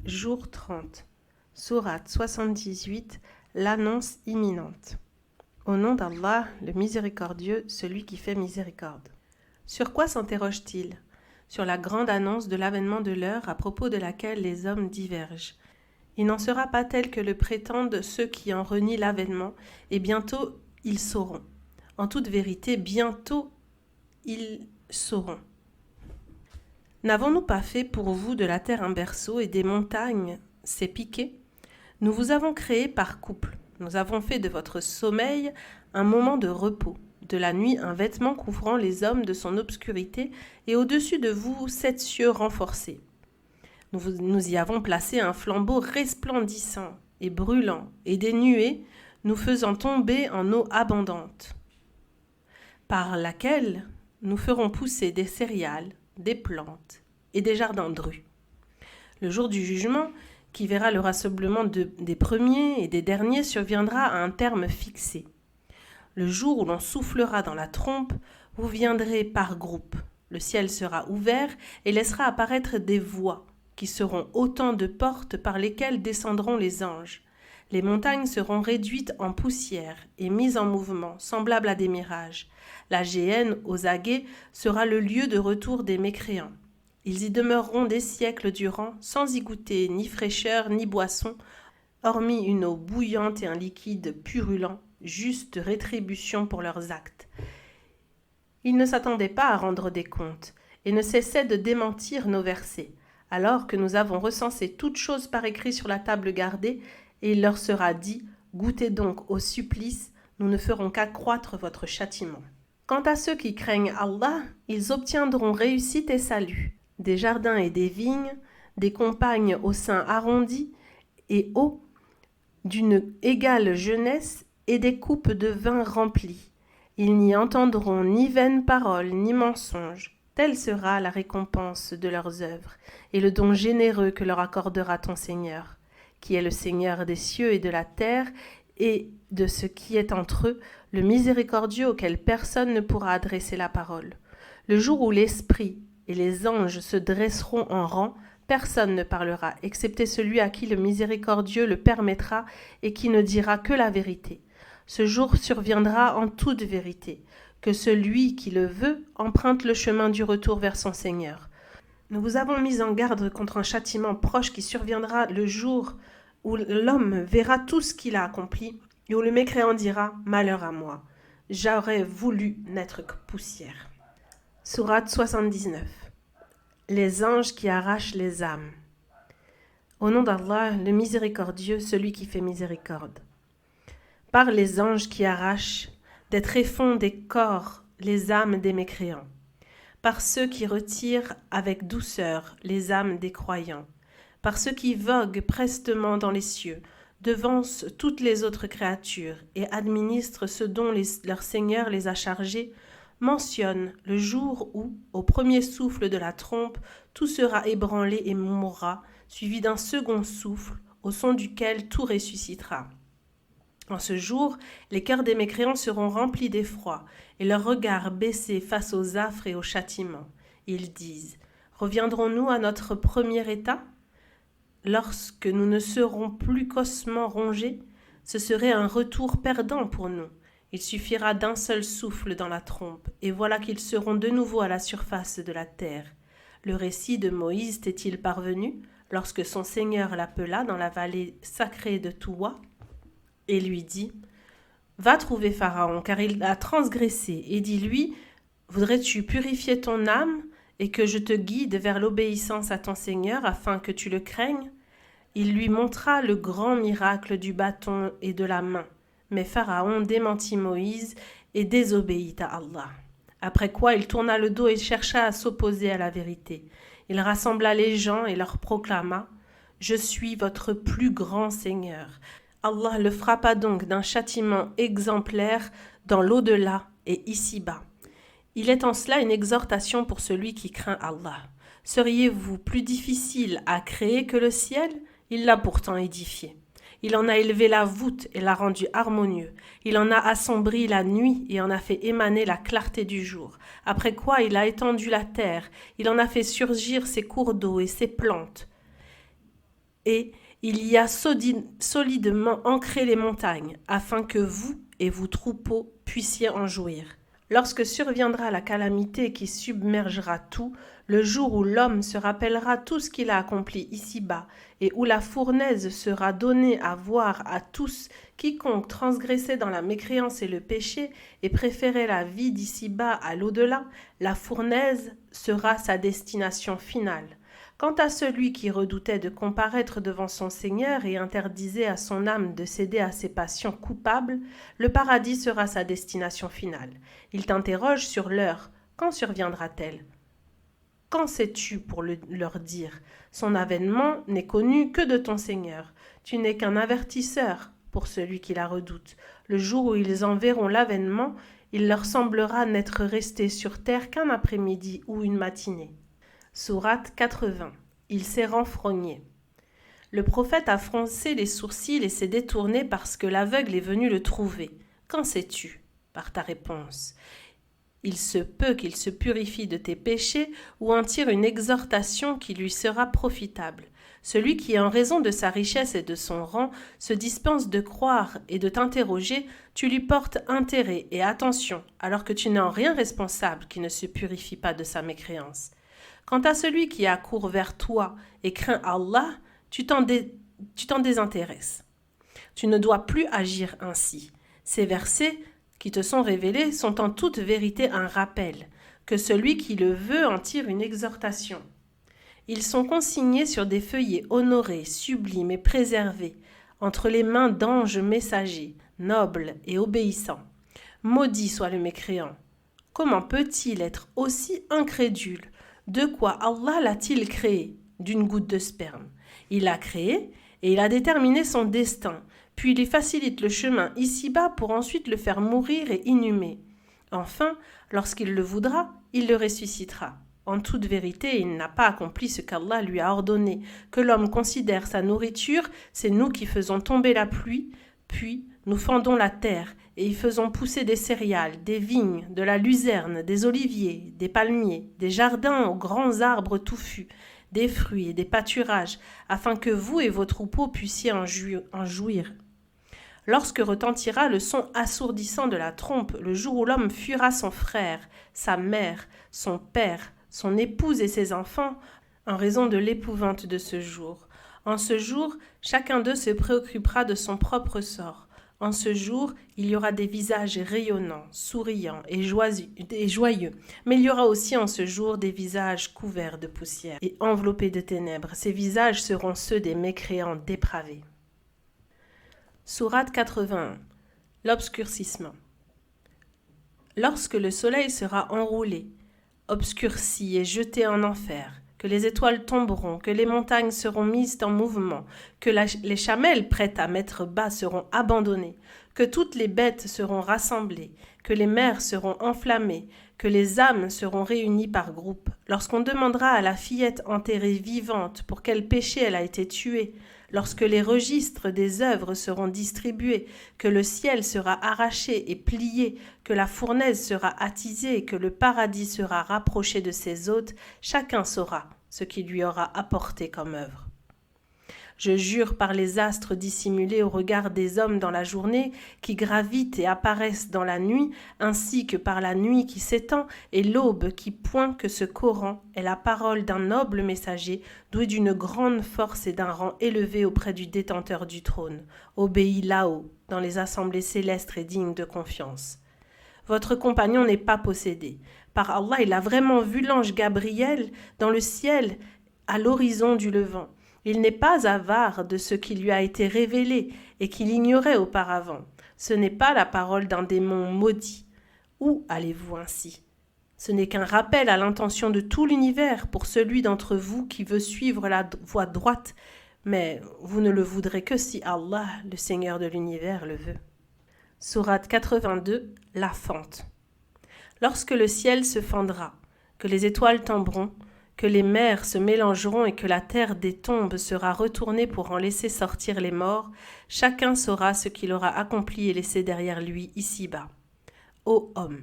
Jour 30. Sourate 78, l'annonce imminente. Au nom d'Allah, le miséricordieux, celui qui fait miséricorde. Sur quoi s'interroge-t-il? Sur la grande annonce de l'avènement de l'heure à propos de laquelle les hommes divergent. Il n'en sera pas tel que le prétendent ceux qui en renient l'avènement, et bientôt ils sauront. En toute vérité, bientôt ils sauront. N'avons-nous pas fait pour vous de la terre un berceau et des montagnes ses piquets? Nous vous avons créé par couple. Nous avons fait de votre sommeil un moment de repos, de la nuit un vêtement couvrant les hommes de son obscurité, et au-dessus de vous 7 cieux renforcés. Nous y avons placé un flambeau resplendissant et brûlant, et des nuées nous faisant tomber en eau abondante, par laquelle nous ferons pousser des céréales, des plantes et des jardins drus. Le jour du jugement, qui verra le rassemblement des premiers et des derniers, surviendra à un terme fixé. Le jour où l'on soufflera dans la trompe, vous viendrez par groupe. Le ciel sera ouvert et laissera apparaître des voies, qui seront autant de portes par lesquelles descendront les anges. Les montagnes seront réduites en poussière et mises en mouvement, semblables à des mirages. La géhenne, aux aguets, sera le lieu de retour des mécréants. Ils y demeureront des siècles durant, sans y goûter ni fraîcheur ni boisson, hormis une eau bouillante et un liquide purulent, juste rétribution pour leurs actes. Ils ne s'attendaient pas à rendre des comptes, et ne cessaient de démentir nos versets, alors que nous avons recensé toutes choses par écrit sur la table gardée, et il leur sera dit, goûtez donc au supplice, nous ne ferons qu'accroître votre châtiment. Quant à ceux qui craignent Allah, ils obtiendront réussite et salut, des jardins et des vignes, des compagnes au sein arrondi et hauts, d'une égale jeunesse et des coupes de vin remplies. Ils n'y entendront ni vaines paroles ni mensonges. Telle sera la récompense de leurs œuvres et le don généreux que leur accordera ton Seigneur, qui est le Seigneur des cieux et de la terre et de ce qui est entre eux, le miséricordieux auquel personne ne pourra adresser la parole. Le jour où l'esprit et les anges se dresseront en rang, personne ne parlera, excepté celui à qui le miséricordieux le permettra et qui ne dira que la vérité. Ce jour surviendra en toute vérité, que celui qui le veut emprunte le chemin du retour vers son Seigneur. Nous vous avons mis en garde contre un châtiment proche qui surviendra le jour où l'homme verra tout ce qu'il a accompli et où le mécréant dira « Malheur à moi, j'aurais voulu n'être que poussière ». Sourate 79. Les anges qui arrachent les âmes. Au nom d'Allah, le miséricordieux, celui qui fait miséricorde. Par les anges qui arrachent des tréfonds des corps les âmes des mécréants, par ceux qui retirent avec douceur les âmes des croyants, par ceux qui voguent prestement dans les cieux, devancent toutes les autres créatures et administrent ce dont leur Seigneur les a chargés, mentionne le jour où, au premier souffle de la trompe, tout sera ébranlé et mourra, suivi d'un second souffle, au son duquel tout ressuscitera. En ce jour, les cœurs des mécréants seront remplis d'effroi, et leurs regards baissés face aux affres et aux châtiments. Ils disent « Reviendrons-nous à notre premier état ?» Lorsque nous ne serons plus qu'ossements rongés, ce serait un retour perdant pour nous. Il suffira d'un seul souffle dans la trompe, et voilà qu'ils seront de nouveau à la surface de la terre. Le récit de Moïse t'est-il parvenu, lorsque son Seigneur l'appela dans la vallée sacrée de Touwa, et lui dit « Va trouver Pharaon, car il a transgressé, et dis-lui, voudrais-tu purifier ton âme, et que je te guide vers l'obéissance à ton Seigneur, afin que tu le craignes ?» Il lui montra le grand miracle du bâton et de la main. Mais Pharaon démentit Moïse et désobéit à Allah. Après quoi il tourna le dos et chercha à s'opposer à la vérité. Il rassembla les gens et leur proclama « Je suis votre plus grand Seigneur ». Allah le frappa donc d'un châtiment exemplaire dans l'au-delà et ici-bas. Il est en cela une exhortation pour celui qui craint Allah. Seriez-vous plus difficile à créer que le ciel? Il l'a pourtant édifié. Il en a élevé la voûte et l'a rendu harmonieux. Il en a assombri la nuit et en a fait émaner la clarté du jour. Après quoi il a étendu la terre. Il en a fait surgir ses cours d'eau et ses plantes. et il y a solidement ancré les montagnes, afin que vous et vos troupeaux puissiez en jouir. Lorsque surviendra la calamité qui submergera tout, le jour où l'homme se rappellera tout ce qu'il a accompli ici-bas, et où la fournaise sera donnée à voir à tous, quiconque transgressait dans la mécréance et le péché, et préférait la vie d'ici-bas à l'au-delà, la fournaise sera sa destination finale. Quant à celui qui redoutait de comparaître devant son Seigneur et interdisait à son âme de céder à ses passions coupables, le paradis sera sa destination finale. Il t'interroge sur l'heure. Quand surviendra-t-elle ? Qu'en sais-tu pour leur dire ? Son avènement n'est connu que de ton Seigneur. Tu n'es qu'un avertisseur pour celui qui la redoute. Le jour où ils en verront l'avènement, il leur semblera n'être resté sur terre qu'un après-midi ou une matinée. Sourate 80. Il s'est renfrogné. Le prophète a froncé les sourcils et s'est détourné parce que l'aveugle est venu le trouver. Qu'en sais-tu ? Par ta réponse. Il se peut qu'il se purifie de tes péchés ou en tire une exhortation qui lui sera profitable. Celui qui, en raison de sa richesse et de son rang, se dispense de croire et de t'interroger, tu lui portes intérêt et attention, alors que tu n'es en rien responsable qui ne se purifie pas de sa mécréance. Quant à celui qui accourt vers toi et craint Allah, tu t'en désintéresses. Tu ne dois plus agir ainsi. Ces versets qui te sont révélés sont en toute vérité un rappel, que celui qui le veut en tire une exhortation. Ils sont consignés sur des feuillets honorés, sublimes et préservés, entre les mains d'anges messagers, nobles et obéissants. Maudit soit le mécréant. Comment peut-il être aussi incrédule ? De quoi Allah l'a-t-il créé ? D'une goutte de sperme. Il l'a créé et il a déterminé son destin, puis il lui facilite le chemin ici-bas pour ensuite le faire mourir et inhumer. Enfin, lorsqu'il le voudra, il le ressuscitera. En toute vérité, il n'a pas accompli ce qu'Allah lui a ordonné. Que l'homme considère sa nourriture, c'est nous qui faisons tomber la pluie, puis nous fendons la terre et y faisons pousser des céréales, des vignes, de la luzerne, des oliviers, des palmiers, des jardins aux grands arbres touffus, des fruits et des pâturages, afin que vous et vos troupeaux puissiez en jouir. Lorsque retentira le son assourdissant de la trompe, le jour où l'homme fuira son frère, sa mère, son père, son épouse et ses enfants, en raison de l'épouvante de ce jour. En ce jour, chacun d'eux se préoccupera de son propre sort. En ce jour, il y aura des visages rayonnants, souriants et joyeux. Mais il y aura aussi en ce jour des visages couverts de poussière et enveloppés de ténèbres. Ces visages seront ceux des mécréants dépravés. Sourate 81. L'obscurcissement. Lorsque le soleil sera enroulé, obscurci et jeté en enfer, que les étoiles tomberont, que les montagnes seront mises en mouvement, que les chamelles prêtes à mettre bas seront abandonnées, que toutes les bêtes seront rassemblées, que les mers seront enflammées, que les âmes seront réunies par groupes. Lorsqu'on demandera à la fillette enterrée vivante pour quel péché elle a été tuée, lorsque les registres des œuvres seront distribués, que le ciel sera arraché et plié, que la fournaise sera attisée, que le paradis sera rapproché de ses hôtes, chacun saura ce qu'il lui aura apporté comme œuvre. Je jure par les astres dissimulés au regard des hommes dans la journée, qui gravitent et apparaissent dans la nuit, ainsi que par la nuit qui s'étend et l'aube qui pointe que ce Coran est la parole d'un noble messager, doué d'une grande force et d'un rang élevé auprès du détenteur du trône, obéi là-haut, dans les assemblées célestes et dignes de confiance. Votre compagnon n'est pas possédé. Par Allah, il a vraiment vu l'ange Gabriel dans le ciel à l'horizon du levant. Il n'est pas avare de ce qui lui a été révélé et qu'il ignorait auparavant. Ce n'est pas la parole d'un démon maudit. Où allez-vous ainsi ? Ce n'est qu'un rappel à l'intention de tout l'univers pour celui d'entre vous qui veut suivre la voie droite, mais vous ne le voudrez que si Allah, le Seigneur de l'univers, le veut. Sourate 82, la fente. Lorsque le ciel se fendra, que les étoiles tomberont, que les mers se mélangeront et que la terre des tombes sera retournée pour en laisser sortir les morts, chacun saura ce qu'il aura accompli et laissé derrière lui ici-bas. Ô homme,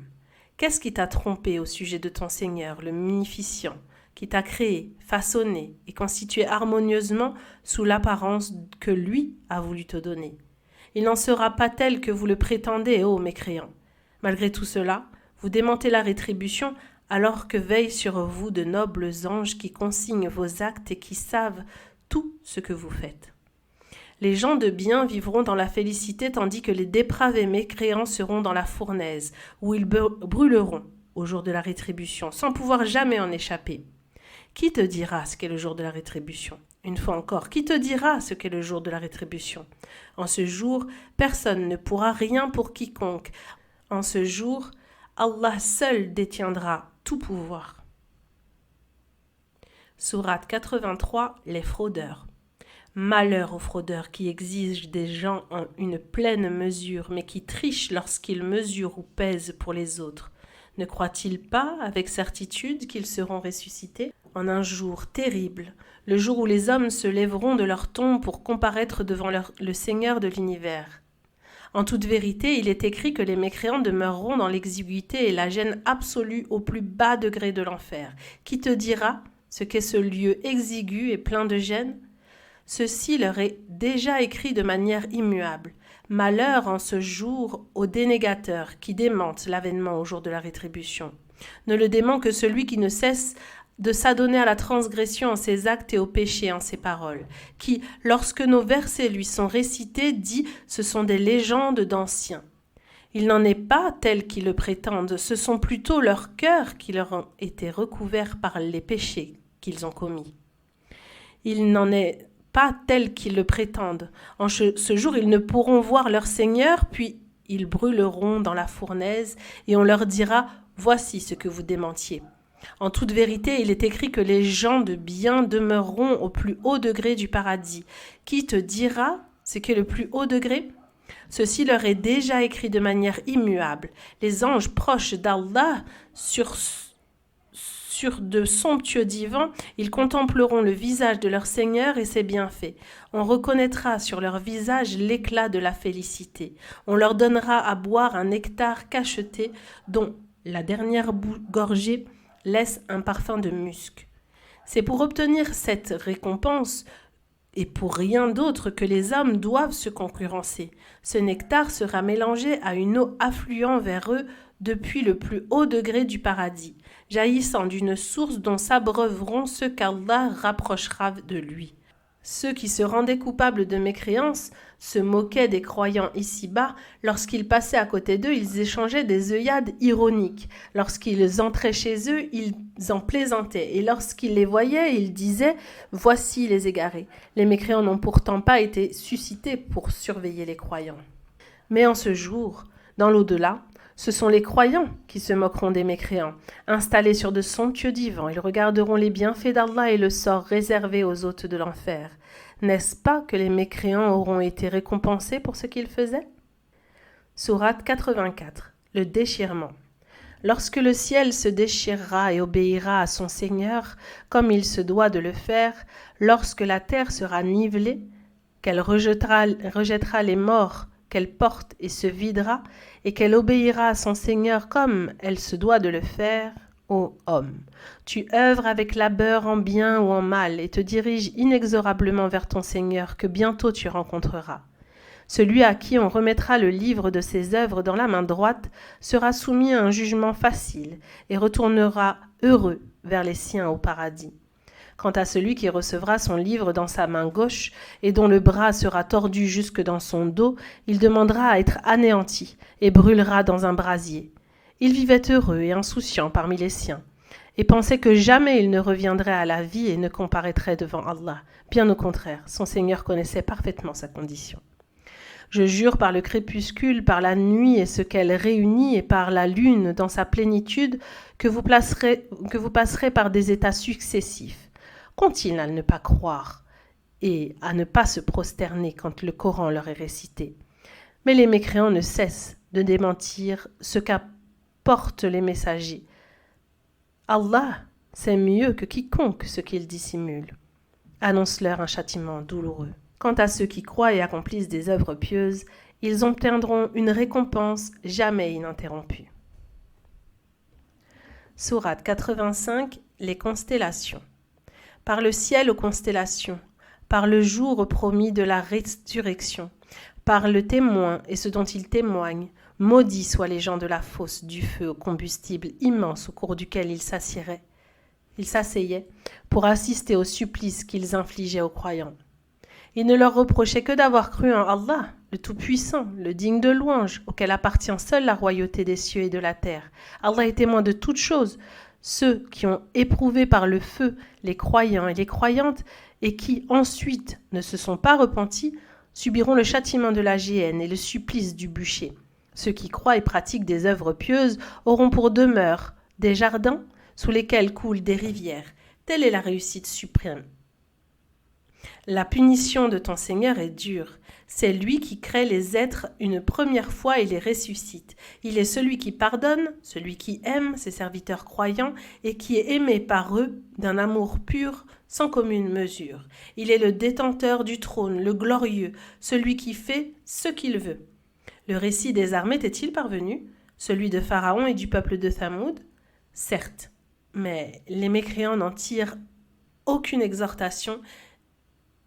qu'est-ce qui t'a trompé au sujet de ton Seigneur, le munificient, qui t'a créé, façonné et constitué harmonieusement sous l'apparence que lui a voulu te donner. Il n'en sera pas tel que vous le prétendez, ô mécréants. Malgré tout cela, vous démentez la rétribution alors que veillent sur vous de nobles anges qui consignent vos actes et qui savent tout ce que vous faites. Les gens de bien vivront dans la félicité tandis que les dépravés mécréants seront dans la fournaise, où ils brûleront au jour de la rétribution, sans pouvoir jamais en échapper. Qui te dira ce qu'est le jour de la rétribution ? Une fois encore, qui te dira ce qu'est le jour de la rétribution ? En ce jour, personne ne pourra rien pour quiconque. En ce jour, Allah seul détiendra tout pouvoir. Sourate 83, les fraudeurs. Malheur aux fraudeurs qui exigent des gens en une pleine mesure, mais qui trichent lorsqu'ils mesurent ou pèsent pour les autres. Ne croient-ils pas avec certitude qu'ils seront ressuscités en un jour terrible, le jour où les hommes se lèveront de leur tombe pour comparaître devant le Seigneur de l'univers? En toute vérité, il est écrit que les mécréants demeureront dans l'exiguïté et la gêne absolue au plus bas degré de l'enfer. Qui te dira ce qu'est ce lieu exigu et plein de gêne ? Ceci leur est déjà écrit de manière immuable. Malheur en ce jour aux dénégateurs qui démentent l'avènement au jour de la rétribution. Ne le dément que celui qui ne cesse de s'adonner à la transgression en ses actes et au péché en ses paroles, qui, lorsque nos versets lui sont récités, dit « ce sont des légendes d'anciens ». Il n'en est pas tels qui le prétendent, ce sont plutôt leurs cœurs qui leur ont été recouverts par les péchés qu'ils ont commis. Il n'en est pas tels qui le prétendent. En ce jour, ils ne pourront voir leur Seigneur, puis ils brûleront dans la fournaise, et on leur dira « voici ce que vous démentiez ». En toute vérité, il est écrit que les gens de bien demeureront au plus haut degré du paradis. Qui te dira ce qu'est le plus haut degré ? Ceci leur est déjà écrit de manière immuable. Les anges proches d'Allah sur de somptueux divans, ils contempleront le visage de leur Seigneur et ses bienfaits. On reconnaîtra sur leur visage l'éclat de la félicité. On leur donnera à boire un nectar cacheté dont la dernière gorgée laisse un parfum de musc. C'est pour obtenir cette récompense et pour rien d'autre que les hommes doivent se concurrencer. Ce nectar sera mélangé à une eau affluant vers eux depuis le plus haut degré du paradis, jaillissant d'une source dont s'abreuveront ceux qu'Allah rapprochera de lui. Ceux qui se rendaient coupables de mécréance se moquaient des croyants ici-bas. Lorsqu'ils passaient à côté d'eux, ils échangeaient des œillades ironiques. Lorsqu'ils entraient chez eux, ils en plaisantaient. Et lorsqu'ils les voyaient, ils disaient « Voici les égarés ». Les mécréants n'ont pourtant pas été suscités pour surveiller les croyants. Mais en ce jour, dans l'au-delà, ce sont les croyants qui se moqueront des mécréants. Installés sur de somptueux divans, ils regarderont les bienfaits d'Allah et le sort réservé aux hôtes de l'enfer. N'est-ce pas que les mécréants auront été récompensés pour ce qu'ils faisaient ? Sourate 84. Le déchirement. Lorsque le ciel se déchirera et obéira à son Seigneur, comme il se doit de le faire, lorsque la terre sera nivelée, qu'elle rejettera les morts qu'elle porte et se videra, et qu'elle obéira à son Seigneur comme elle se doit de le faire, ô homme. Tu œuvres avec labeur en bien ou en mal, et te diriges inexorablement vers ton Seigneur, que bientôt tu rencontreras. Celui à qui on remettra le livre de ses œuvres dans la main droite sera soumis à un jugement facile, et retournera heureux vers les siens au paradis. Quant à celui qui recevra son livre dans sa main gauche et dont le bras sera tordu jusque dans son dos, il demandera à être anéanti et brûlera dans un brasier. Il vivait heureux et insouciant parmi les siens, et pensait que jamais il ne reviendrait à la vie et ne comparaîtrait devant Allah. Bien au contraire, son Seigneur connaissait parfaitement sa condition. Je jure par le crépuscule, par la nuit et ce qu'elle réunit, et par la lune dans sa plénitude, que vous passerez par des états successifs. Qu'ont-ils à ne pas croire et à ne pas se prosterner quand le Coran leur est récité ? Mais les mécréants ne cessent de démentir ce qu'apportent les messagers. Allah sait mieux que quiconque ce qu'ils dissimulent. Annonce-leur un châtiment douloureux. Quant à ceux qui croient et accomplissent des œuvres pieuses, ils obtiendront une récompense jamais ininterrompue. Sourate 85, les constellations. Par le ciel aux constellations, par le jour promis de la résurrection, par le témoin et ce dont il témoigne, maudits soient les gens de la fosse du feu au combustible immense au cours duquel ils s'asseyaient pour assister au supplice qu'ils infligeaient aux croyants. Il ne leur reprochait que d'avoir cru en Allah, le Tout-Puissant, le digne de louange, auquel appartient seule la royauté des cieux et de la terre. Allah est témoin de toutes choses. Ceux qui ont éprouvé par le feu les croyants et les croyantes et qui ensuite ne se sont pas repentis, subiront le châtiment de la géhenne et le supplice du bûcher. Ceux qui croient et pratiquent des œuvres pieuses auront pour demeure des jardins sous lesquels coulent des rivières. Telle est la réussite suprême. La punition de ton Seigneur est dure. C'est lui qui crée les êtres une première fois et les ressuscite. Il est celui qui pardonne, celui qui aime ses serviteurs croyants et qui est aimé par eux d'un amour pur sans commune mesure. Il est le détenteur du trône, le glorieux, celui qui fait ce qu'il veut. Le récit des armées t'est-il parvenu? Celui de Pharaon et du peuple de Thamoud? Certes, mais les mécréants n'en tirent aucune exhortation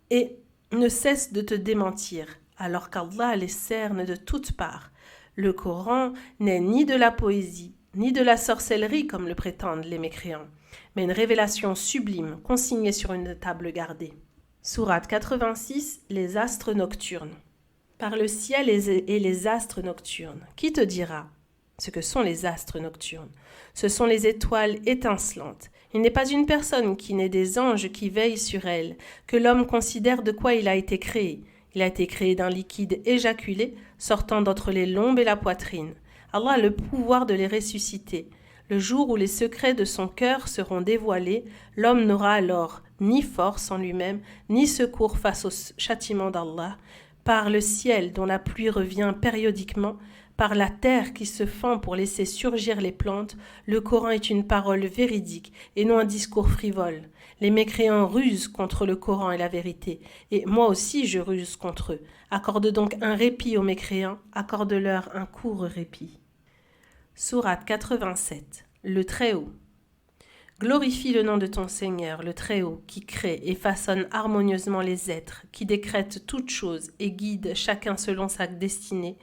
et ne cessent de te démentir, alors qu'Allah les cerne de toutes parts. Le Coran n'est ni de la poésie, ni de la sorcellerie comme le prétendent les mécréants, mais une révélation sublime consignée sur une table gardée. Sourate 86, les astres nocturnes. Par le ciel et les astres nocturnes, qui te dira ce que sont les astres nocturnes? Ce sont les étoiles étincelantes. Il n'est pas une personne qui n'ait des anges qui veillent sur elle, que l'homme considère de quoi il a été créé. Il a été créé d'un liquide éjaculé, sortant d'entre les lombes et la poitrine. Allah a le pouvoir de les ressusciter. Le jour où les secrets de son cœur seront dévoilés, l'homme n'aura alors ni force en lui-même, ni secours face au châtiment d'Allah. Par le ciel dont la pluie revient périodiquement, par la terre qui se fend pour laisser surgir les plantes, le Coran est une parole véridique et non un discours frivole. Les mécréants rusent contre le Coran et la vérité, et moi aussi je ruse contre eux. Accorde donc un répit aux mécréants, accorde-leur un court répit. Sourate 87, le Très-Haut. Glorifie le nom de ton Seigneur, le Très-Haut, qui crée et façonne harmonieusement les êtres, qui décrète toutes choses et guide chacun selon sa destinée,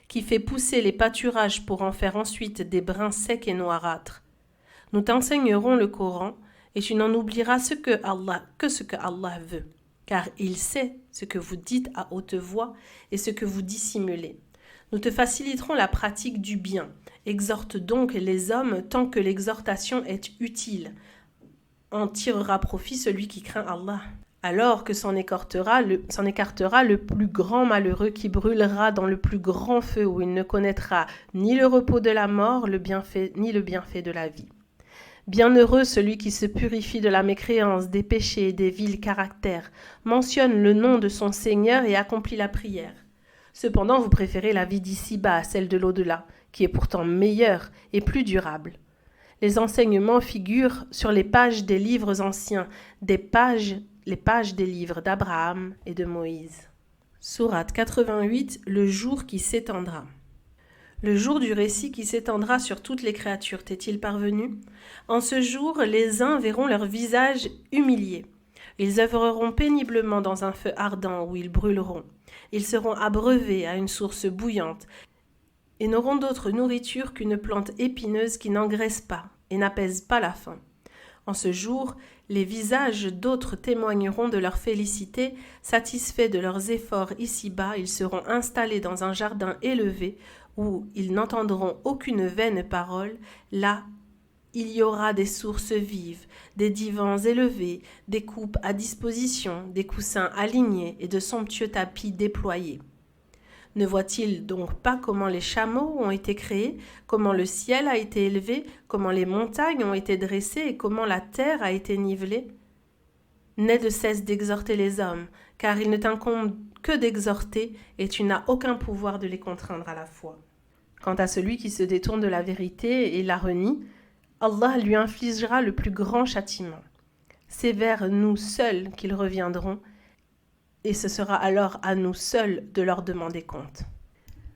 qui fait pousser les pâturages pour en faire ensuite des brins secs et noirâtres. Nous t'enseignerons le Coran, et tu n'en oublieras ce que Allah veut, car il sait ce que vous dites à haute voix et ce que vous dissimulez. Nous te faciliterons la pratique du bien. Exhorte donc les hommes tant que l'exhortation est utile. En tirera profit celui qui craint Allah. Alors que s'en écartera le plus grand malheureux qui brûlera dans le plus grand feu où il ne connaîtra ni le repos de la mort, ni le bienfait de la vie. Bienheureux celui qui se purifie de la mécréance, des péchés et des vils caractères, mentionne le nom de son Seigneur et accomplit la prière. Cependant, vous préférez la vie d'ici-bas à celle de l'au-delà, qui est pourtant meilleure et plus durable. Les enseignements figurent sur les pages des livres anciens, les pages des livres d'Abraham et de Moïse. Sourate 88, le jour qui s'étendra. Le jour du récit qui s'étendra sur toutes les créatures, t'est-il parvenu? En ce jour, les uns verront leur visage humilié. Ils œuvreront péniblement dans un feu ardent où ils brûleront. Ils seront abreuvés à une source bouillante et n'auront d'autre nourriture qu'une plante épineuse qui n'engraisse pas et n'apaise pas la faim. En ce jour, les visages d'autres témoigneront de leur félicité, satisfaits de leurs efforts ici-bas, ils seront installés dans un jardin élevé où ils n'entendront aucune vaine parole. Là, il y aura des sources vives, des divans élevés, des coupes à disposition, des coussins alignés et de somptueux tapis déployés. Ne voit-il donc pas comment les chameaux ont été créés, comment le ciel a été élevé, comment les montagnes ont été dressées et comment la terre a été nivelée? N'aie de cesse d'exhorter les hommes, car il ne t'incombe que d'exhorter et tu n'as aucun pouvoir de les contraindre à la foi. Quant à celui qui se détourne de la vérité et la renie, Allah lui infligera le plus grand châtiment. C'est vers nous seuls qu'ils reviendront, et ce sera alors à nous seuls de leur demander compte.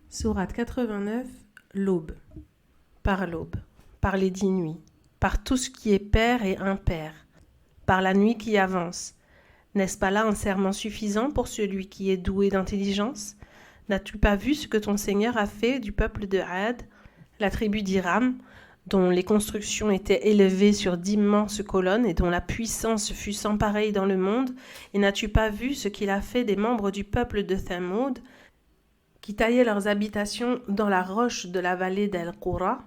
Sourate 89, l'aube. Par l'aube, par les 10 nuits, par tout ce qui est pair et impair, par la nuit qui avance. N'est-ce pas là un serment suffisant pour celui qui est doué d'intelligence? N'as-tu pas vu ce que ton Seigneur a fait du peuple de Had, la tribu d'Iram, dont les constructions étaient élevées sur d'immenses colonnes et dont la puissance fut sans pareille dans le monde? Et n'as-tu pas vu ce qu'il a fait des membres du peuple de Thamoud, qui taillaient leurs habitations dans la roche de la vallée d'El-Qoura,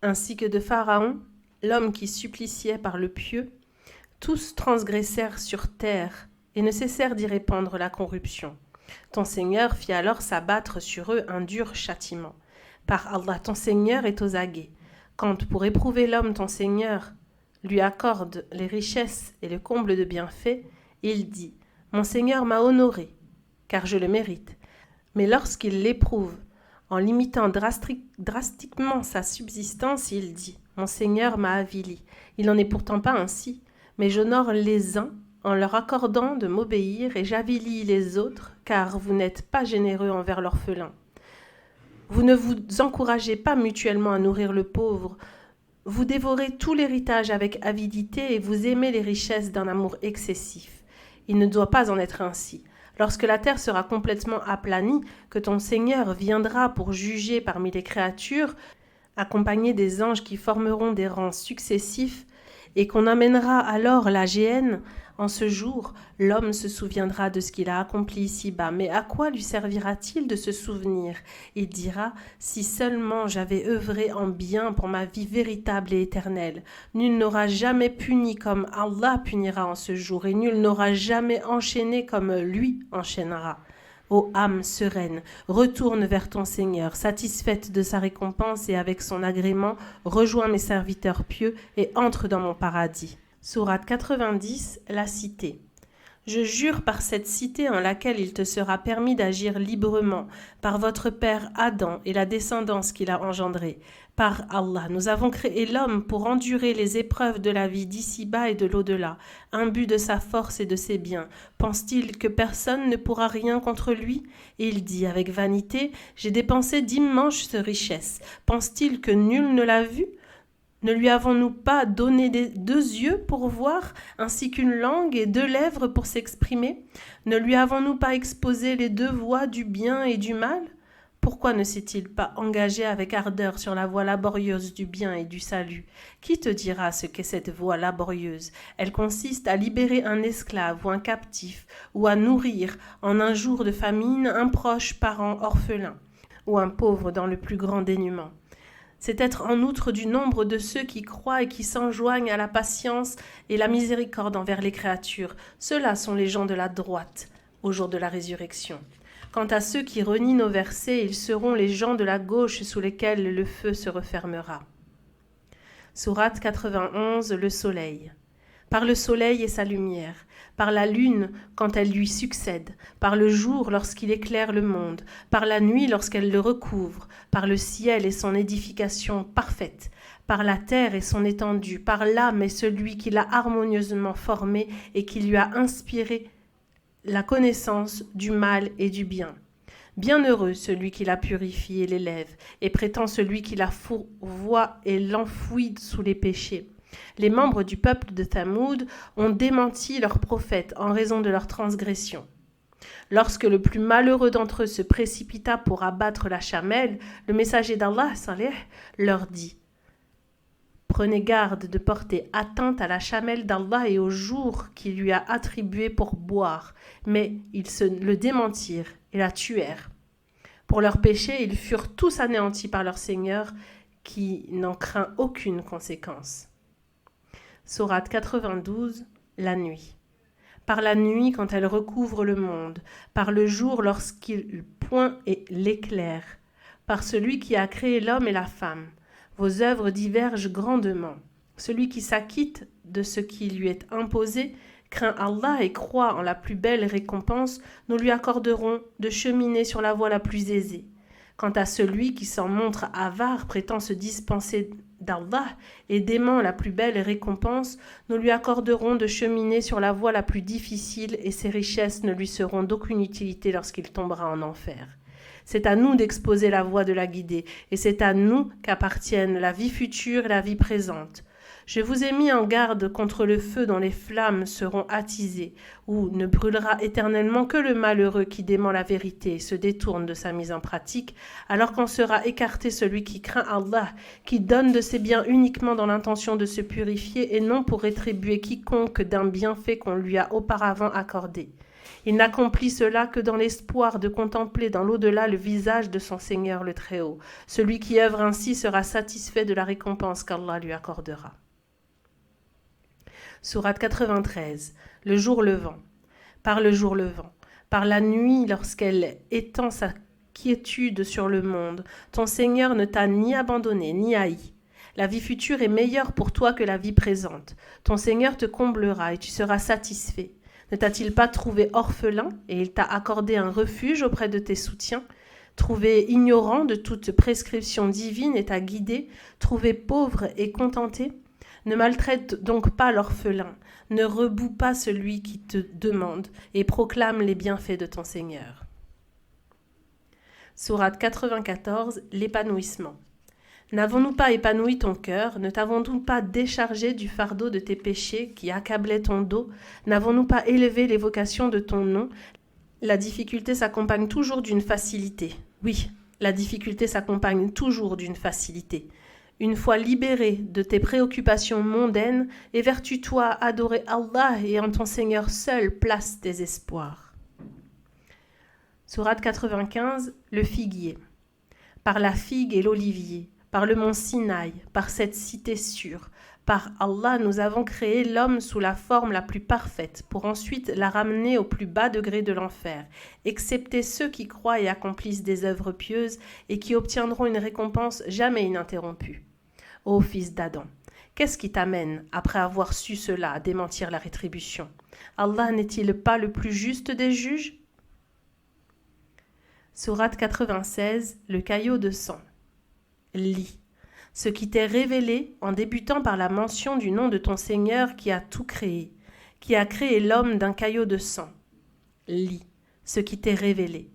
ainsi que de Pharaon, l'homme qui suppliciait par le pieu? Tous transgressèrent sur terre et ne cessèrent d'y répandre la corruption. Ton Seigneur fit alors s'abattre sur eux un dur châtiment. Par Allah, ton Seigneur est aux aguets. Quand, pour éprouver l'homme, ton Seigneur lui accorde les richesses et le comble de bienfaits, il dit « Mon Seigneur m'a honoré, car je le mérite. » Mais lorsqu'il l'éprouve, en limitant drastiquement sa subsistance, il dit « Mon Seigneur m'a avili. » Il n'en est pourtant pas ainsi, mais j'honore les uns en leur accordant de m'obéir et j'avilis les autres, car vous n'êtes pas généreux envers l'orphelin. Vous ne vous encouragez pas mutuellement à nourrir le pauvre. Vous dévorez tout l'héritage avec avidité et vous aimez les richesses d'un amour excessif. Il ne doit pas en être ainsi. Lorsque la terre sera complètement aplanie, que ton Seigneur viendra pour juger parmi les créatures, accompagné des anges qui formeront des rangs successifs, et qu'on amènera alors la géhenne, en ce jour, l'homme se souviendra de ce qu'il a accompli ici-bas. Mais à quoi lui servira-t-il de se souvenir? Il dira, si seulement j'avais œuvré en bien pour ma vie véritable et éternelle. Nul n'aura jamais puni comme Allah punira en ce jour, et nul n'aura jamais enchaîné comme lui enchaînera. Ô âme sereine, retourne vers ton Seigneur, satisfaite de sa récompense et avec son agrément, rejoins mes serviteurs pieux et entre dans mon paradis. Sourate 90, la cité. Je jure par cette cité en laquelle il te sera permis d'agir librement, par votre père Adam et la descendance qu'il a engendrée. Par Allah, nous avons créé l'homme pour endurer les épreuves de la vie d'ici-bas et de l'au-delà, imbu de sa force et de ses biens. Pense-t-il que personne ne pourra rien contre lui? Et il dit avec vanité, j'ai dépensé d'immenses richesses. Pense-t-il que nul ne l'a vu? Ne lui avons-nous pas donné deux yeux pour voir, ainsi qu'une langue et deux lèvres pour s'exprimer? Ne lui avons-nous pas exposé les deux voies du bien et du mal? Pourquoi ne s'est-il pas engagé avec ardeur sur la voie laborieuse du bien et du salut? Qui te dira ce qu'est cette voie laborieuse? Elle consiste à libérer un esclave ou un captif, ou à nourrir, en un jour de famine, un proche parent orphelin, ou un pauvre dans le plus grand dénuement. C'est être en outre du nombre de ceux qui croient et qui s'enjoignent à la patience et la miséricorde envers les créatures. Ceux-là sont les gens de la droite, au jour de la résurrection. Quant à ceux qui renient nos versets, ils seront les gens de la gauche sous lesquels le feu se refermera. Sourate 91, le soleil. Par le soleil et sa lumière, par la lune quand elle lui succède, par le jour lorsqu'il éclaire le monde, par la nuit lorsqu'elle le recouvre, par le ciel et son édification parfaite, par la terre et son étendue, par l'âme et celui qui l'a harmonieusement formé et qui lui a inspiré la connaissance du mal et du bien. Bienheureux celui qui la purifie et l'élève, et prétend celui qui la fourvoie et l'enfouit sous les péchés. Les membres du peuple de Thamoud ont démenti leurs prophètes en raison de leur transgression. Lorsque le plus malheureux d'entre eux se précipita pour abattre la chamelle, le messager d'Allah, Salih, leur dit « Prenez garde de porter atteinte à la chamelle d'Allah et au jour qu'il lui a attribué pour boire. » Mais ils se le démentirent et la tuèrent. Pour leurs péchés, ils furent tous anéantis par leur Seigneur qui n'en craint aucune conséquence. Sourate 92, la nuit. Par la nuit quand elle recouvre le monde, par le jour lorsqu'il pointe et l'éclaire, par celui qui a créé l'homme et la femme. Vos œuvres divergent grandement. Celui qui s'acquitte de ce qui lui est imposé craint Allah et croit en la plus belle récompense, nous lui accorderons de cheminer sur la voie la plus aisée. Quant à celui qui s'en montre avare, prétend se dispenser d'Allah et dément la plus belle récompense, nous lui accorderons de cheminer sur la voie la plus difficile et ses richesses ne lui seront d'aucune utilité lorsqu'il tombera en enfer. C'est à nous d'exposer la voie de la guidée et c'est à nous qu'appartiennent la vie future et la vie présente. Je vous ai mis en garde contre le feu dont les flammes seront attisées, où ne brûlera éternellement que le malheureux qui dément la vérité et se détourne de sa mise en pratique, alors qu'en sera écarté celui qui craint Allah, qui donne de ses biens uniquement dans l'intention de se purifier et non pour rétribuer quiconque d'un bienfait qu'on lui a auparavant accordé. Il n'accomplit cela que dans l'espoir de contempler dans l'au-delà le visage de son Seigneur le Très-Haut. Celui qui œuvre ainsi sera satisfait de la récompense qu'Allah lui accordera. Sourate 93. Le jour levant. Par le jour levant. Par la nuit lorsqu'elle étend sa quiétude sur le monde, ton Seigneur ne t'a ni abandonné ni haï. La vie future est meilleure pour toi que la vie présente. Ton Seigneur te comblera et tu seras satisfait. Ne t'a-t-il pas trouvé orphelin et il t'a accordé un refuge auprès de tes soutiens? Trouvé ignorant de toute prescription divine et t'a guidé? Trouvé pauvre et contenté? Ne maltraite donc pas l'orphelin, ne reboue pas celui qui te demande et proclame les bienfaits de ton Seigneur. Sourate 94, l'épanouissement. N'avons-nous pas épanoui ton cœur? Ne t'avons-nous pas déchargé du fardeau de tes péchés qui accablaient ton dos? N'avons-nous pas élevé l'évocation de ton nom? La difficulté s'accompagne toujours d'une facilité. Oui, la difficulté s'accompagne toujours d'une facilité. Une fois libéré de tes préoccupations mondaines, évertue-toi à adorer Allah et en ton Seigneur seul place tes espoirs. Sourate 95, le figuier. Par la figue et l'olivier, par le mont Sinaï, par cette cité sûre, par Allah nous avons créé l'homme sous la forme la plus parfaite, pour ensuite la ramener au plus bas degré de l'enfer, excepté ceux qui croient et accomplissent des œuvres pieuses et qui obtiendront une récompense jamais ininterrompue. Ô fils d'Adam, qu'est-ce qui t'amène, après avoir su cela, à démentir la rétribution? Allah n'est-il pas le plus juste des juges? Sourate 96, le caillot de sang. Lis. Ce qui t'est révélé en débutant par la mention du nom de ton Seigneur qui a tout créé, qui a créé l'homme d'un caillot de sang. Lis. Ce qui t'est révélé.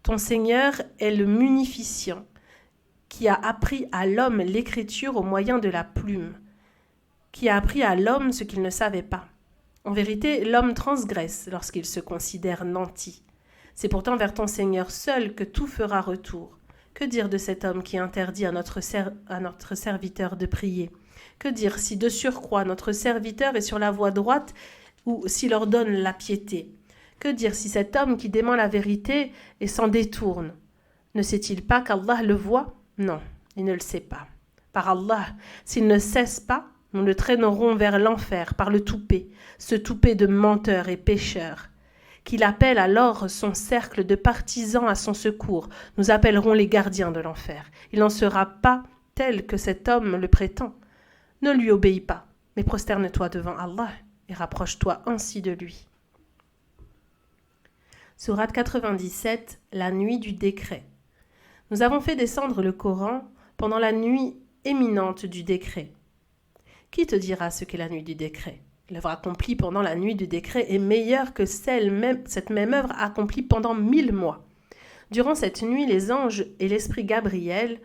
Ton Seigneur est le munificient, qui a appris à l'homme l'écriture au moyen de la plume, qui a appris à l'homme ce qu'il ne savait pas. En vérité, l'homme transgresse lorsqu'il se considère nanti. C'est pourtant vers ton Seigneur seul que tout fera retour. Que dire de cet homme qui interdit à notre serviteur de prier? Que dire si de surcroît notre serviteur est sur la voie droite ou s'il ordonne la piété? Que dire si cet homme qui dément la vérité et s'en détourne? Ne sait-il pas qu'Allah le voit? Non, il ne le sait pas. Par Allah, s'il ne cesse pas, nous le traînerons vers l'enfer par le toupet, ce toupet de menteurs et pécheurs. Qu'il appelle alors son cercle de partisans à son secours. Nous appellerons les gardiens de l'enfer. Il n'en sera pas tel que cet homme le prétend. Ne lui obéis pas, mais prosterne-toi devant Allah et rapproche-toi ainsi de lui. Sourate 97, la nuit du décret. Nous avons fait descendre le Coran pendant la nuit éminente du décret. Qui te dira ce qu'est la nuit du décret? L'œuvre accomplie pendant la nuit du décret est meilleure que cette même œuvre accomplie pendant 1000 mois. Durant cette nuit, les anges et l'esprit Gabriel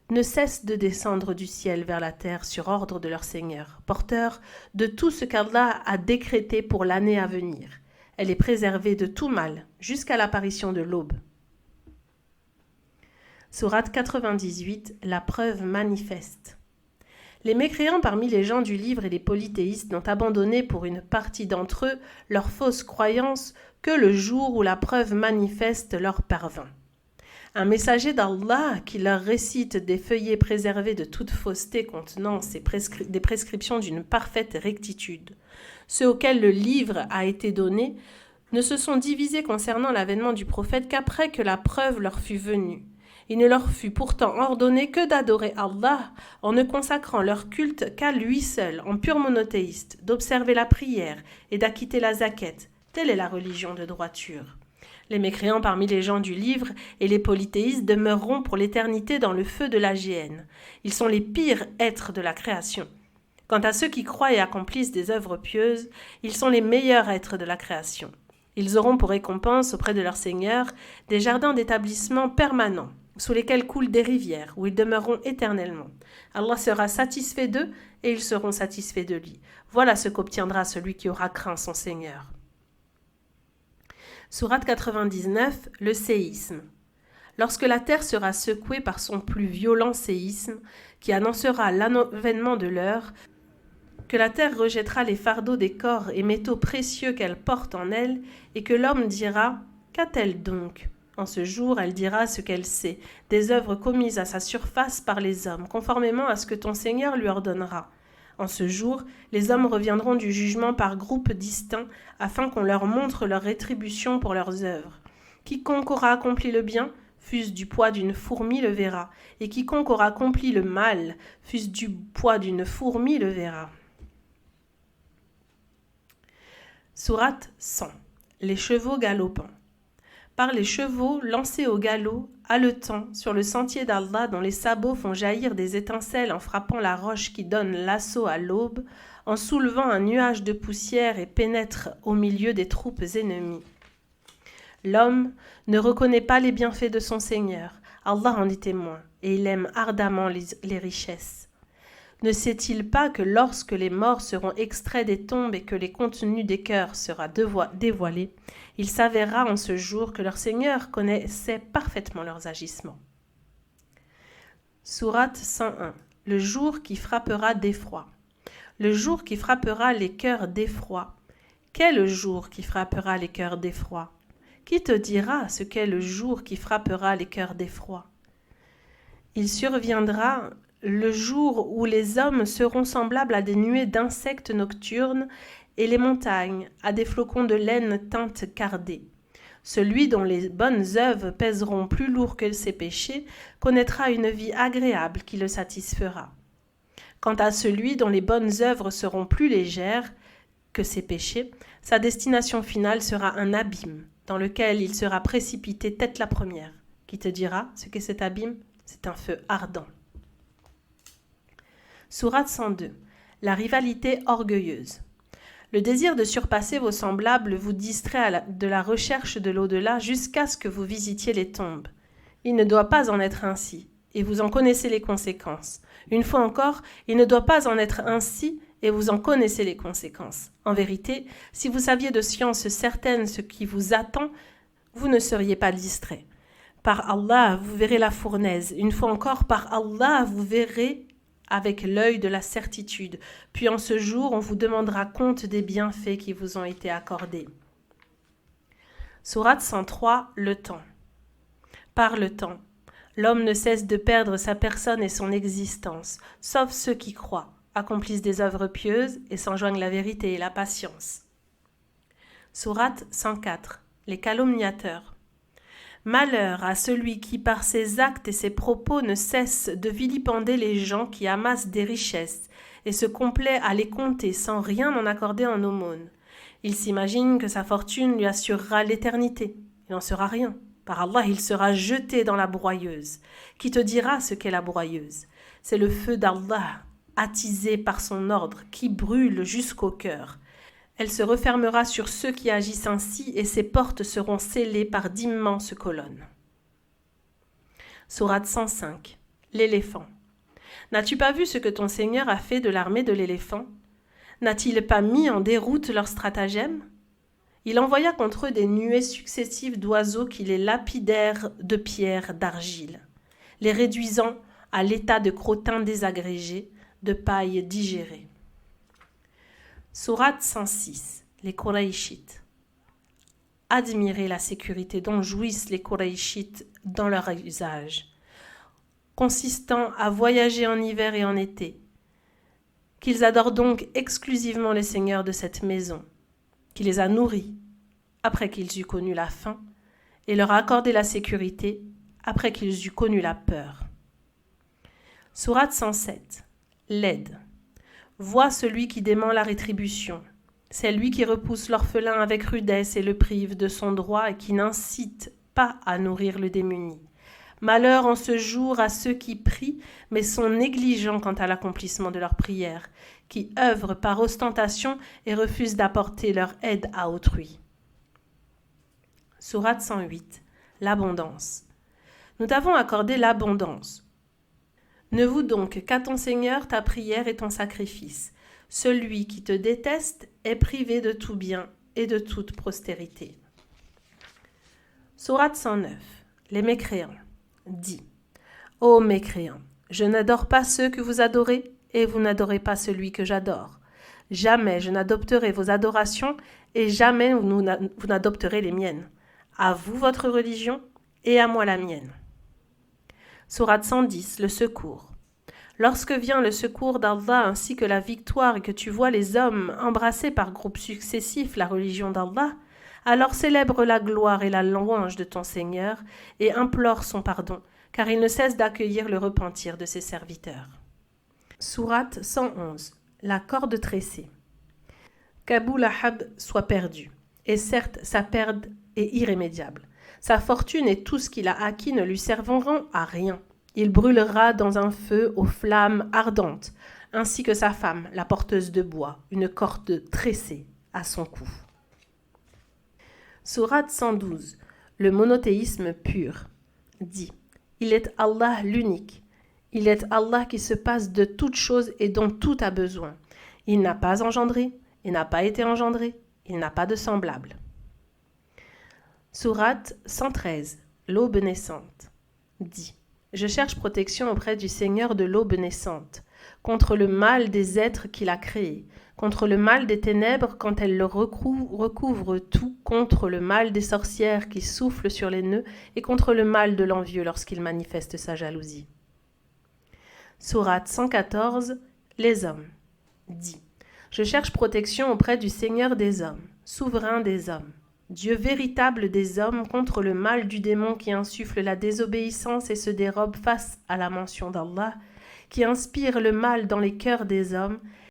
ne cessent de descendre du ciel vers la terre sur ordre de leur Seigneur, porteurs de tout ce qu'Allah a décrété pour l'année à venir. Elle est préservée de tout mal jusqu'à l'apparition de l'aube. Sourate 98, la preuve manifeste. Les mécréants parmi les gens du livre et les polythéistes n'ont abandonné pour une partie d'entre eux leur fausse croyance que le jour où la preuve manifeste leur parvint. Un messager d'Allah qui leur récite des feuillets préservés de toute fausseté contenant des prescriptions d'une parfaite rectitude. Ceux auxquels le livre a été donné ne se sont divisés concernant l'avènement du prophète qu'après que la preuve leur fut venue. Il ne leur fut pourtant ordonné que d'adorer Allah en ne consacrant leur culte qu'à lui seul, en pur monothéiste, d'observer la prière et d'acquitter la zakat. Telle est la religion de droiture. Les mécréants parmi les gens du livre et les polythéistes demeureront pour l'éternité dans le feu de la géhenne. Ils sont les pires êtres de la création. Quant à ceux qui croient et accomplissent des œuvres pieuses, ils sont les meilleurs êtres de la création. Ils auront pour récompense auprès de leur Seigneur des jardins d'établissement permanents. sous lesquels coulent des rivières, où ils demeureront éternellement. Allah sera satisfait d'eux et ils seront satisfaits de lui. Voilà ce qu'obtiendra celui qui aura craint son Seigneur. Sourate 99, le séisme. Lorsque la terre sera secouée par son plus violent séisme, qui annoncera l'avènement de l'heure, que la terre rejettera les fardeaux des corps et métaux précieux qu'elle porte en elle, et que l'homme dira « Qu'a-t-elle donc ?» En ce jour, elle dira ce qu'elle sait, des œuvres commises à sa surface par les hommes, conformément à ce que ton Seigneur lui ordonnera. En ce jour, les hommes reviendront du jugement par groupes distincts, afin qu'on leur montre leur rétribution pour leurs œuvres. Quiconque aura accompli le bien, fût-ce du poids d'une fourmi, le verra, et quiconque aura accompli le mal, fût-ce du poids d'une fourmi, le verra. Sourate 100. Les chevaux galopants. Par les chevaux lancés au galop, haletants, sur le sentier d'Allah dont les sabots font jaillir des étincelles en frappant la roche qui donne l'assaut à l'aube, en soulevant un nuage de poussière et pénètrent au milieu des troupes ennemies. L'homme ne reconnaît pas les bienfaits de son Seigneur, Allah en est témoin, et il aime ardemment les richesses. Ne sait-il pas que lorsque les morts seront extraits des tombes et que les contenus des cœurs sera dévoilés, il s'avérera en ce jour que leur Seigneur connaissait parfaitement leurs agissements. Sourate 101. Le jour qui frappera d'effroi. Le jour qui frappera les cœurs d'effroi. Quel jour qui frappera les cœurs d'effroi? Qui te dira ce qu'est le jour qui frappera les cœurs d'effroi? Il surviendra le jour où les hommes seront semblables à des nuées d'insectes nocturnes et les montagnes à des flocons de laine teinte cardée. Celui dont les bonnes œuvres pèseront plus lourd que ses péchés connaîtra une vie agréable qui le satisfera. Quant à celui dont les bonnes œuvres seront plus légères que ses péchés, sa destination finale sera un abîme dans lequel il sera précipité tête la première. Qui te dira ce qu'est cet abîme? C'est un feu ardent. Sourate 102. La rivalité orgueilleuse. Le désir de surpasser vos semblables vous distrait de la recherche de l'au-delà jusqu'à ce que vous visitiez les tombes. Il ne doit pas en être ainsi, et vous en connaissez les conséquences. Une fois encore, il ne doit pas en être ainsi, et vous en connaissez les conséquences. En vérité, si vous saviez de science certaine ce qui vous attend, vous ne seriez pas distrait. Par Allah, vous verrez la fournaise. Une fois encore, par Allah, vous verrez avec l'œil de la certitude. Puis en ce jour, on vous demandera compte des bienfaits qui vous ont été accordés. Sourate 103, le temps. Par le temps, l'homme ne cesse de perdre sa personne et son existence, sauf ceux qui croient, accomplissent des œuvres pieuses et s'enjoignent la vérité et la patience. Sourate 104, les calomniateurs. Malheur à celui qui, par ses actes et ses propos, ne cesse de vilipender les gens qui amassent des richesses et se complaît à les compter sans rien en accorder en aumône. Il s'imagine que sa fortune lui assurera l'éternité. Il n'en sera rien. Par Allah, il sera jeté dans la broyeuse. Qui te dira ce qu'est la broyeuse? C'est le feu d'Allah, attisé par son ordre, qui brûle jusqu'au cœur. Elle se refermera sur ceux qui agissent ainsi et ses portes seront scellées par d'immenses colonnes. Sourate 105. L'éléphant. N'as-tu pas vu ce que ton Seigneur a fait de l'armée de l'éléphant? N'a-t-il pas mis en déroute leurs stratagèmes? Il envoya contre eux des nuées successives d'oiseaux qui les lapidèrent de pierres d'argile, les réduisant à l'état de crottins désagrégés, de paille digérée. Sourate 106. Les Qurayshites. Admirez la sécurité dont jouissent les Qurayshites dans leur usage, consistant à voyager en hiver et en été, qu'ils adorent donc exclusivement le Seigneur de cette maison, qui les a nourris après qu'ils eurent connu la faim, et leur a accordé la sécurité après qu'ils eurent connu la peur. Sourate 107. L'aide. Vois celui qui dément la rétribution. C'est lui qui repousse l'orphelin avec rudesse et le prive de son droit et qui n'incite pas à nourrir le démuni. Malheur en ce jour à ceux qui prient, mais sont négligents quant à l'accomplissement de leurs prières, qui œuvrent par ostentation et refusent d'apporter leur aide à autrui. Sourate 108. L'abondance. Nous t'avons accordé l'abondance. Ne voue donc qu'à ton Seigneur ta prière et ton sacrifice. Celui qui te déteste est privé de tout bien et de toute postérité. Sourate 109. Les mécréants. Dis, ô mécréants, je n'adore pas ceux que vous adorez, et vous n'adorez pas celui que j'adore. Jamais je n'adopterai vos adorations, et jamais vous n'adopterez les miennes. À vous votre religion, et à moi la mienne. Sourate 110, le secours. Lorsque vient le secours d'Allah ainsi que la victoire et que tu vois les hommes embrasser par groupes successifs la religion d'Allah, alors célèbre la gloire et la louange de ton Seigneur et implore son pardon, car il ne cesse d'accueillir le repentir de ses serviteurs. Sourate 111. La corde tressée. Qu'Abou Lahab soit perdu. Et certes, sa perte est irrémédiable. Sa fortune et tout ce qu'il a acquis ne lui serviront à rien. Il brûlera dans un feu aux flammes ardentes, ainsi que sa femme, la porteuse de bois, une corde tressée à son cou. Sourate 112. Le monothéisme pur. Dit, il est Allah l'unique. Il est Allah qui se passe de toutes choses et dont tout a besoin. Il n'a pas engendré, il n'a pas été engendré, il n'a pas de semblable. Sourate 113. L'aube naissante. Dit, je cherche protection auprès du Seigneur de l'aube naissante, contre le mal des êtres qu'il a créés, contre le mal des ténèbres quand elles le recouvrent tout, contre le mal des sorcières qui soufflent sur les nœuds et contre le mal de l'envieux lorsqu'il manifeste sa jalousie. Sourate 114. Les hommes. Dit, je cherche protection auprès du Seigneur des hommes, souverain des hommes, Dieu véritable des hommes contre le mal du démon qui insuffle la désobéissance et se dérobe face à la mention d'Allah, qui inspire le mal dans les cœurs des hommes